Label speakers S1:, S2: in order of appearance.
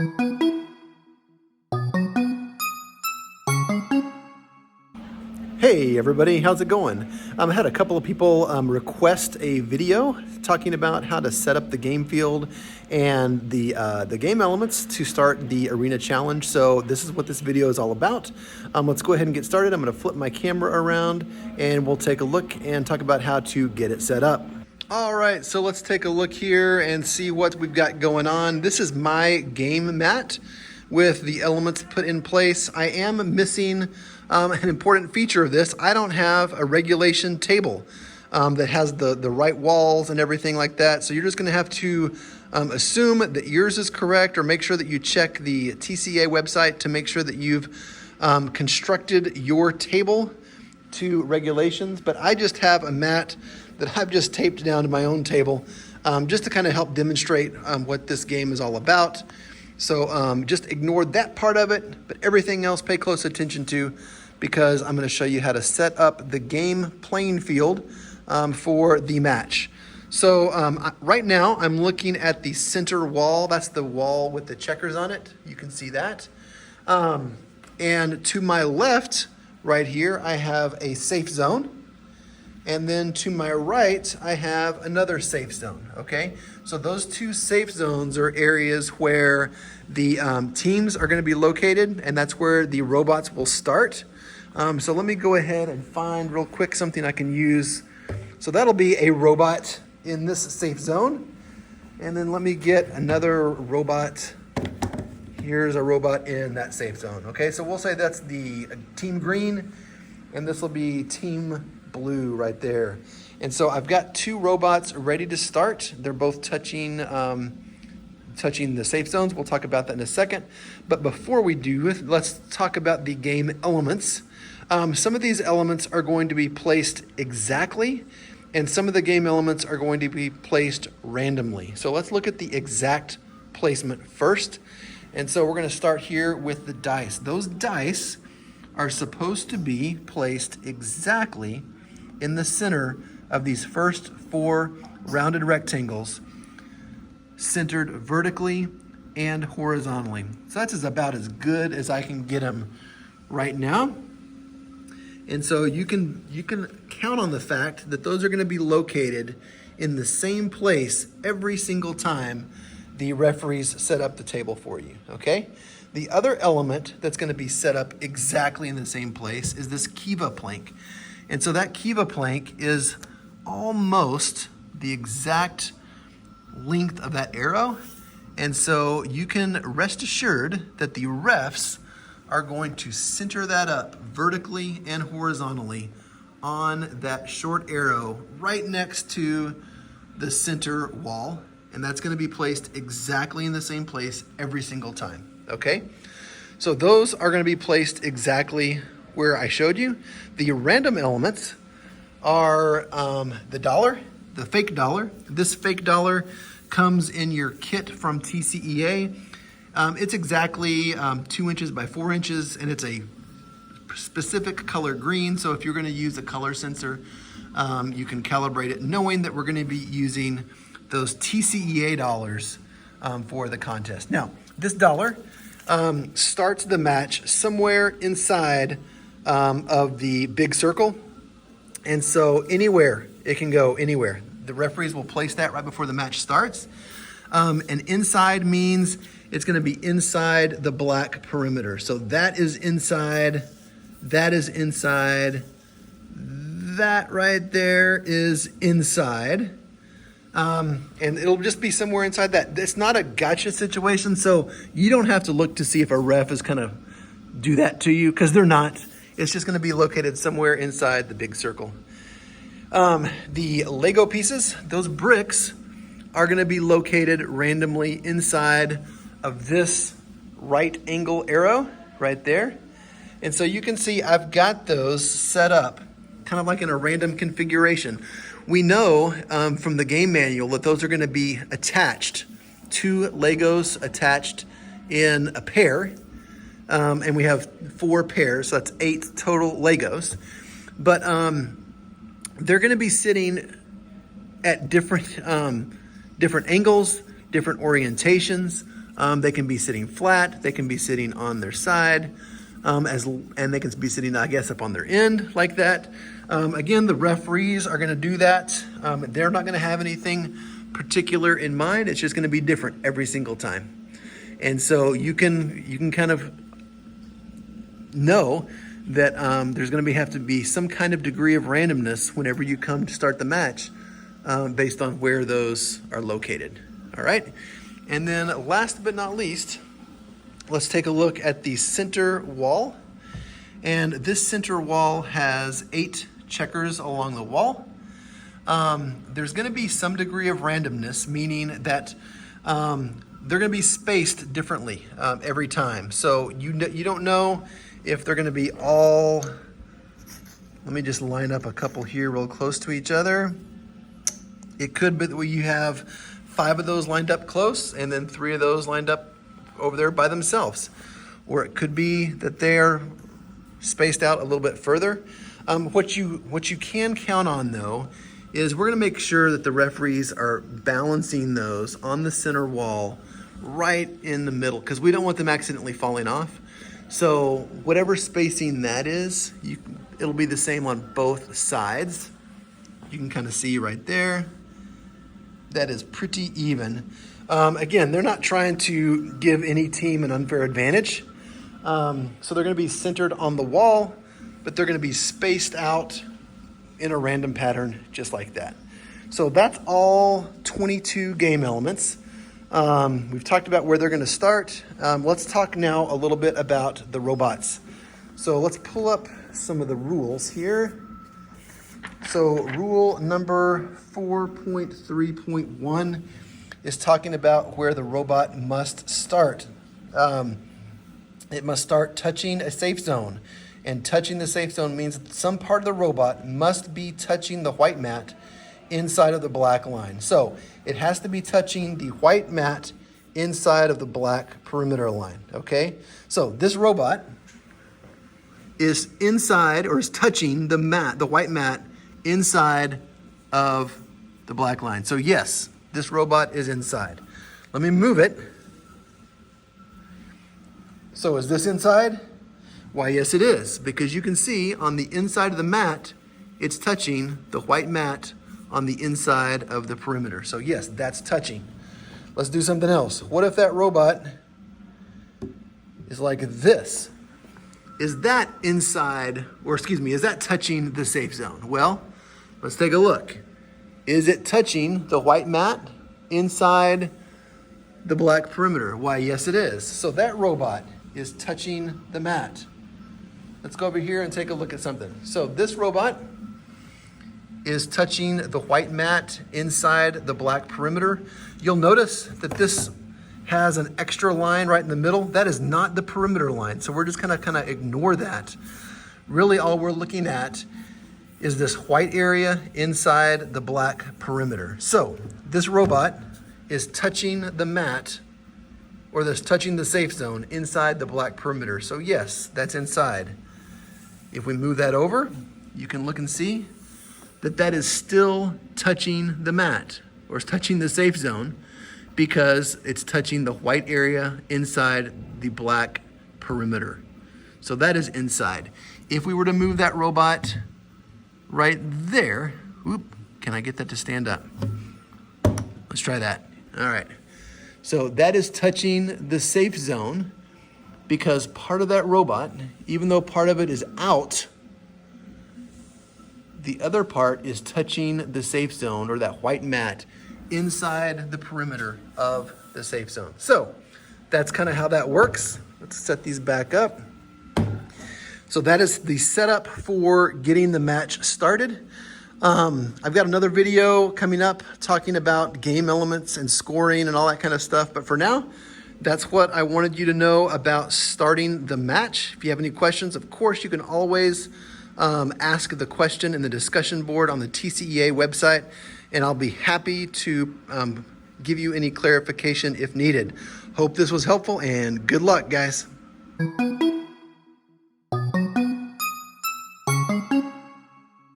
S1: Hey everybody, how's it going? I had a couple of people request a video talking about how to set up the game field and the game elements to start the arena challenge. So this is what this video is all about. Let's go ahead and get started. I'm going to flip my camera around and we'll take a look and talk about how to get it set up. All right, so let's take a look here and see what we've got going on. This is my game mat with the elements put in place. I am missing an important feature of this. I don't have a regulation table that has the right walls and everything like that. So you're just gonna have to assume that yours is correct, or make sure that you check the TCEA website to make sure that you've constructed your table to regulations. But I just have a mat that I've just taped down to my own table just to kind of help demonstrate what this game is all about. So just ignore that part of it, but everything else pay close attention to, because I'm going to show you how to set up the game playing field for the match. So right now I'm looking at the center wall. That's the wall with the checkers on it. You can see that. And to my left, right here, I have a safe zone. And then to my right, I have another safe zone, okay? So those two safe zones are areas where the teams are gonna be located, and that's where the robots will start. So let me go ahead and find real quick something I can use. So that'll be a robot in this safe zone. And then let me get another robot. Here's a robot in that safe zone, okay? So we'll say that's the team green, and this will be team blue right there. And so I've got two robots ready to start. They're both touching the safe zones. We'll talk about that in a second. But before we do, let's talk about the game elements. Some of these elements are going to be placed exactly, and some of the game elements are going to be placed randomly. So let's look at the exact placement first. And so we're going to start here with the dice. Those dice are supposed to be placed exactly in the center of these first four rounded rectangles, centered vertically and horizontally. So that's about as good as I can get them right now. And so you can count on the fact that those are going to be located in the same place every single time the referees set up the table for you, okay? The other element that's going to be set up exactly in the same place is this Kiva plank. And so that Kiva plank is almost the exact length of that arrow. And so you can rest assured that the refs are going to center that up vertically and horizontally on that short arrow right next to the center wall. And that's going to be placed exactly in the same place every single time, okay? So those are going to be placed exactly where I showed you. The random elements are the dollar, the fake dollar. This fake dollar comes in your kit from TCEA. It's exactly 2 inches by 4 inches, and it's a specific color green. So if you're going to use a color sensor, you can calibrate it knowing that we're going to be using those TCEA dollars for the contest. Now, this dollar starts the match somewhere inside of the big circle. And so anywhere, it can go anywhere. The referees will place that right before the match starts. And inside means it's going to be inside the black perimeter. So that is inside, that is inside, that right there is inside. And it'll just be somewhere inside that. It's not a gotcha situation, so you don't have to look to see if a ref is going to do that to you, because they're not. It's just going to be located somewhere inside the big circle. The Lego pieces, those bricks, are going to be located randomly inside of this right angle arrow right there. And so you can see I've got those set up kind of like in a random configuration. We know from the game manual that those are going to be attached, 2 Legos attached in a pair. And we have 4 pairs, so that's 8 total Legos. But they're going to be sitting at different angles, different orientations They can be sitting flat, they can be sitting on their side, and they can be sitting, I guess, up on their end like that. Again, the referees are gonna do that. They're not gonna have anything particular in mind. It's just gonna be different every single time. And so you can kind of know that there's gonna have to be some kind of degree of randomness whenever you come to start the match based on where those are located, all right? And then last but not least, let's take a look at the center wall. And this center wall has 8 checkers along the wall. There's gonna be some degree of randomness, meaning that they're gonna be spaced differently every time. So you don't know if they're gonna be all, let me just line up a couple here real close to each other. It could be that you have 5 of those lined up close and then 3 of those lined up over there by themselves. Or it could be that they're spaced out a little bit further. What you can count on though is we're gonna make sure that the referees are balancing those on the center wall right in the middle, because we don't want them accidentally falling off. So whatever spacing that is, it'll be the same on both sides. You can kind of see right there. That is pretty even. Again, they're not trying to give any team an unfair advantage. So they're gonna be centered on the wall, but they're gonna be spaced out in a random pattern just like that. So that's all 22 game elements. We've talked about where they're gonna start. Let's talk now a little bit about the robots. So let's pull up some of the rules here. So rule number 4.3.1 is talking about where the robot must start. It must start touching a safe zone. And touching the safe zone means that some part of the robot must be touching the white mat inside of the black line. So it has to be touching the white mat inside of the black perimeter line, okay? So this robot is inside, or is touching the mat, the white mat, inside of the black line. So yes, this robot is inside. Let me move it. So is this inside? Why, yes it is, because you can see on the inside of the mat, it's touching the white mat on the inside of the perimeter. So yes, that's touching. Let's do something else. What if that robot is like this? Is that inside, or excuse me, is that touching the safe zone? Well, let's take a look. Is it touching the white mat inside the black perimeter? Why, yes it is. So that robot is touching the mat. Let's go over here and take a look at something. So this robot is touching the white mat inside the black perimeter. You'll notice that this has an extra line right in the middle. That is not the perimeter line. So we're just gonna kind of ignore that. Really all we're looking at is this white area inside the black perimeter. So this robot is touching the mat, or this touching the safe zone inside the black perimeter. So yes, that's inside. If we move that over, you can look and see that that is still touching the mat, or it's touching the safe zone, because it's touching the white area inside the black perimeter. So that is inside. If we were to move that robot right there, can I get that to stand up? Let's try that. All right. So that is touching the safe zone, because part of that robot, even though part of it is out, the other part is touching the safe zone, or that white mat, inside the perimeter of the safe zone. So that's kind of how that works. Let's set these back up. So that is the setup for getting the match started. I've got another video coming up talking about game elements and scoring and all that kind of stuff. But for now, that's what I wanted you to know about starting the match. If you have any questions, of course, you can always ask the question in the discussion board on the TCEA website, and I'll be happy to give you any clarification if needed. Hope this was helpful, and good luck, guys.